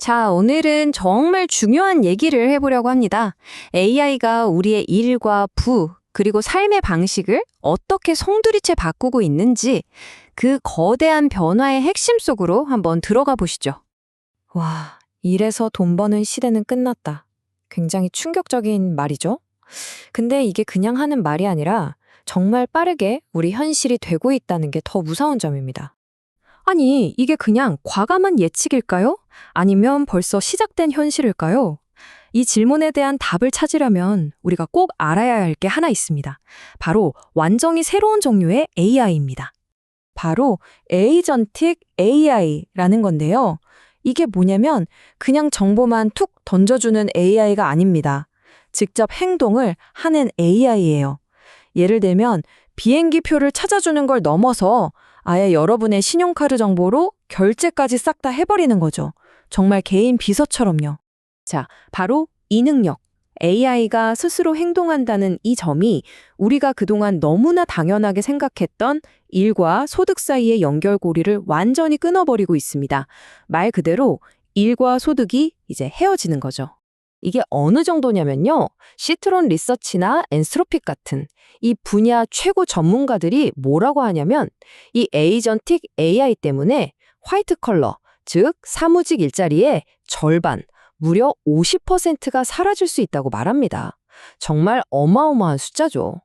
자, 오늘은 정말 중요한 얘기를 해보려고 합니다. AI가 우리의 일과 부, 그리고 삶의 방식을 어떻게 송두리째 바꾸고 있는지 그 거대한 변화의 핵심 속으로 한번 들어가 보시죠. 와, 일해서 돈 버는 시대는 끝났다. 굉장히 충격적인 말이죠? 근데 이게 그냥 하는 말이 아니라 정말 빠르게 우리 현실이 되고 있다는 게 더 무서운 점입니다. 아니, 이게 그냥 과감한 예측일까요? 아니면 벌써 시작된 현실일까요? 이 질문에 대한 답을 찾으려면 우리가 꼭 알아야 할 게 하나 있습니다. 바로 완전히 새로운 종류의 AI입니다. 바로 에이전틱 AI라는 건데요. 이게 뭐냐면 그냥 정보만 툭 던져주는 AI가 아닙니다. 직접 행동을 하는 AI예요. 예를 들면 비행기 표를 찾아주는 걸 넘어서 아예 여러분의 신용카드 정보로 결제까지 싹 다 해버리는 거죠. 정말 개인 비서처럼요. 자, 바로 이 능력. AI가 스스로 행동한다는 이 점이 우리가 그동안 너무나 당연하게 생각했던 일과 소득 사이의 연결고리를 완전히 끊어버리고 있습니다. 말 그대로 일과 소득이 이제 헤어지는 거죠. 이게 어느 정도냐면요. 시트론 리서치나 엔스로픽 같은 이 분야 최고 전문가들이 뭐라고 하냐면 이 에이전틱 AI 때문에 화이트 컬러, 즉 사무직 일자리의 절반, 무려 50%가 사라질 수 있다고 말합니다. 정말 어마어마한 숫자죠.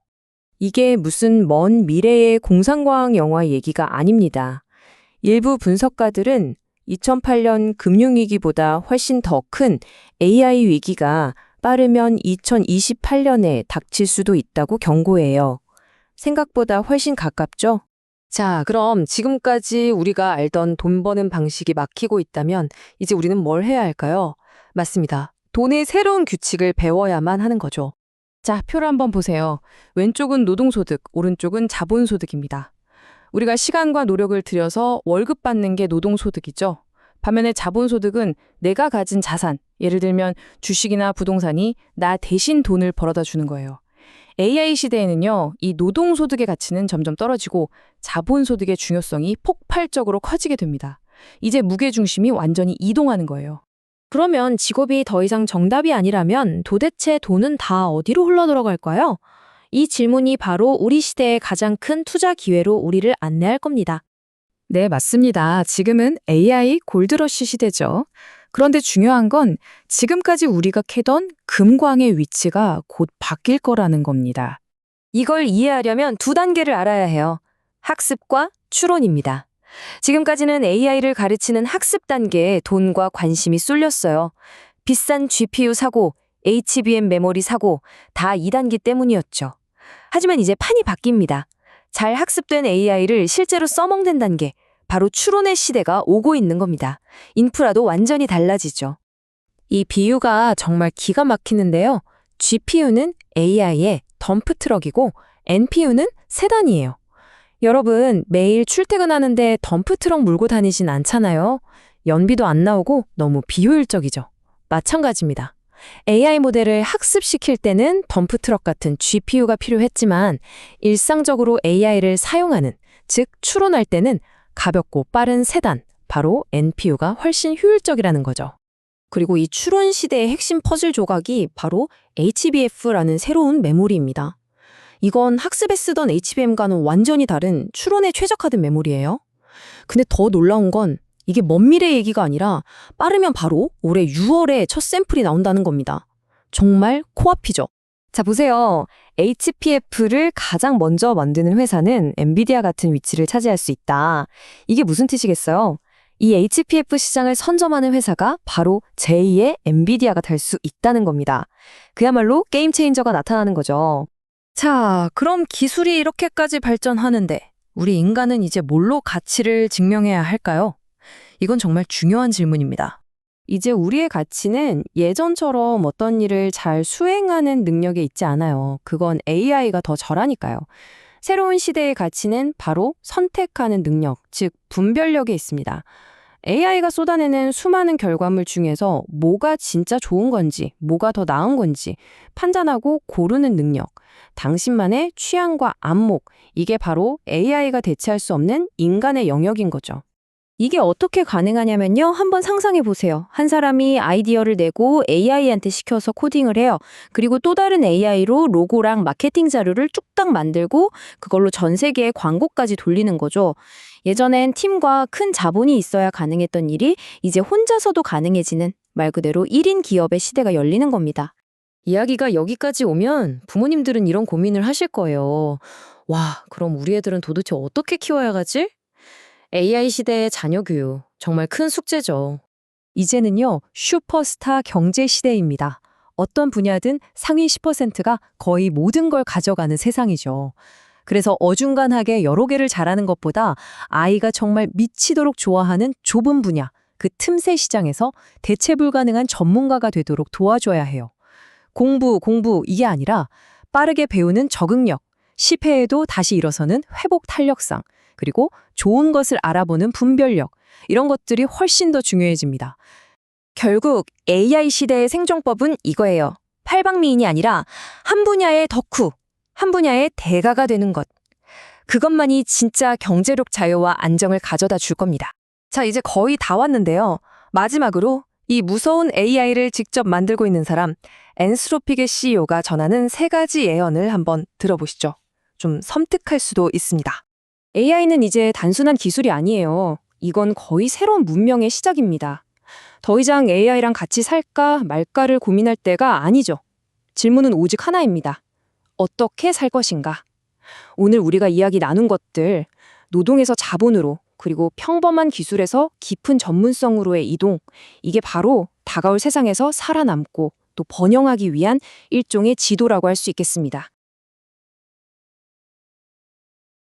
이게 무슨 먼 미래의 공상과학 영화 얘기가 아닙니다. 일부 분석가들은 2008년 금융위기보다 훨씬 더 큰 AI 위기가 빠르면 2028년에 닥칠 수도 있다고 경고해요. 생각보다 훨씬 가깝죠? 자, 그럼 지금까지 우리가 알던 돈 버는 방식이 막히고 있다면 이제 우리는 뭘 해야 할까요? 맞습니다. 돈의 새로운 규칙을 배워야만 하는 거죠. 자, 표를 한번 보세요. 왼쪽은 노동소득, 오른쪽은 자본소득입니다. 우리가 시간과 노력을 들여서 월급 받는 게 노동소득이죠. 반면에 자본소득은 내가 가진 자산, 예를 들면 주식이나 부동산이 나 대신 돈을 벌어다 주는 거예요. AI 시대에는요, 이 노동소득의 가치는 점점 떨어지고 자본소득의 중요성이 폭발적으로 커지게 됩니다. 이제 무게중심이 완전히 이동하는 거예요. 그러면 직업이 더 이상 정답이 아니라면 도대체 돈은 다 어디로 흘러들어갈까요? 이 질문이 바로 우리 시대의 가장 큰 투자 기회로 우리를 안내할 겁니다. 네, 맞습니다. 지금은 AI 골드러쉬 시대죠. 그런데 중요한 건 지금까지 우리가 캐던 금광의 위치가 곧 바뀔 거라는 겁니다. 이걸 이해하려면 두 단계를 알아야 해요. 학습과 추론입니다. 지금까지는 AI를 가르치는 학습 단계에 돈과 관심이 쏠렸어요. 비싼 GPU 사고, HBM 메모리 사고, 다 2단계 때문이었죠. 하지만 이제 판이 바뀝니다. 잘 학습된 AI를 실제로 써먹는 단계, 바로 추론의 시대가 오고 있는 겁니다. 인프라도 완전히 달라지죠. 이 비유가 정말 기가 막히는데요. GPU는 AI의 덤프트럭이고 NPU는 세단이에요. 여러분, 매일 출퇴근하는데 덤프트럭 몰고 다니진 않잖아요. 연비도 안 나오고 너무 비효율적이죠. 마찬가지입니다. AI 모델을 학습시킬 때는 덤프트럭 같은 GPU가 필요했지만 일상적으로 AI를 사용하는, 즉 추론할 때는 가볍고 빠른 세단, 바로 NPU가 훨씬 효율적이라는 거죠. 그리고 이 추론 시대의 핵심 퍼즐 조각이 바로 HBF라는 새로운 메모리입니다. 이건 학습에 쓰던 HBM과는 완전히 다른 추론에 최적화된 메모리예요. 근데 더 놀라운 건 이게 먼 미래 얘기가 아니라 빠르면 바로 올해 6월에 첫 샘플이 나온다는 겁니다. 정말 코앞이죠. 자, 보세요. HPF를 가장 먼저 만드는 회사는 엔비디아 같은 위치를 차지할 수 있다. 이게 무슨 뜻이겠어요? 이 HPF 시장을 선점하는 회사가 바로 제2의 엔비디아가 될 수 있다는 겁니다. 그야말로 게임 체인저가 나타나는 거죠. 자, 그럼 기술이 이렇게까지 발전하는데 우리 인간은 이제 뭘로 가치를 증명해야 할까요? 이건 정말 중요한 질문입니다. 이제 우리의 가치는 예전처럼 어떤 일을 잘 수행하는 능력에 있지 않아요. 그건 AI가 더 잘하니까요. 새로운 시대의 가치는 바로 선택하는 능력, 즉 분별력에 있습니다. AI가 쏟아내는 수많은 결과물 중에서 뭐가 진짜 좋은 건지, 뭐가 더 나은 건지 판단하고 고르는 능력, 당신만의 취향과 안목, 이게 바로 AI가 대체할 수 없는 인간의 영역인 거죠. 이게 어떻게 가능하냐면요. 한번 상상해 보세요. 한 사람이 아이디어를 내고 AI한테 시켜서 코딩을 해요. 그리고 또 다른 AI로 로고랑 마케팅 자료를 뚝딱 만들고 그걸로 전 세계에 광고까지 돌리는 거죠. 예전엔 팀과 큰 자본이 있어야 가능했던 일이 이제 혼자서도 가능해지는 말 그대로 1인 기업의 시대가 열리는 겁니다. 이야기가 여기까지 오면 부모님들은 이런 고민을 하실 거예요. 와, 그럼 우리 애들은 도대체 어떻게 키워야 가지? AI 시대의 자녀 교육, 정말 큰 숙제죠. 이제는요, 슈퍼스타 경제 시대입니다. 어떤 분야든 상위 10%가 거의 모든 걸 가져가는 세상이죠. 그래서 어중간하게 여러 개를 잘하는 것보다 아이가 정말 미치도록 좋아하는 좁은 분야, 그 틈새 시장에서 대체 불가능한 전문가가 되도록 도와줘야 해요. 공부, 이게 아니라 빠르게 배우는 적응력, 실패해도 다시 일어서는 회복 탄력성, 그리고 좋은 것을 알아보는 분별력, 이런 것들이 훨씬 더 중요해집니다. 결국 AI 시대의 생존법은 이거예요. 팔방미인이 아니라 한 분야의 덕후, 한 분야의 대가가 되는 것. 그것만이 진짜 경제력 자유와 안정을 가져다 줄 겁니다. 자, 이제 거의 다 왔는데요. 마지막으로 이 무서운 AI를 직접 만들고 있는 사람, 엔스로픽의 CEO가 전하는 3가지 예언을 한번 들어보시죠. 좀 섬뜩할 수도 있습니다. AI는 이제 단순한 기술이 아니에요. 이건 거의 새로운 문명의 시작입니다. 더 이상 AI랑 같이 살까 말까를 고민할 때가 아니죠. 질문은 오직 하나입니다. 어떻게 살 것인가? 오늘 우리가 이야기 나눈 것들, 노동에서 자본으로, 그리고 평범한 기술에서 깊은 전문성으로의 이동, 이게 바로 다가올 세상에서 살아남고 또 번영하기 위한 일종의 지도라고 할 수 있겠습니다.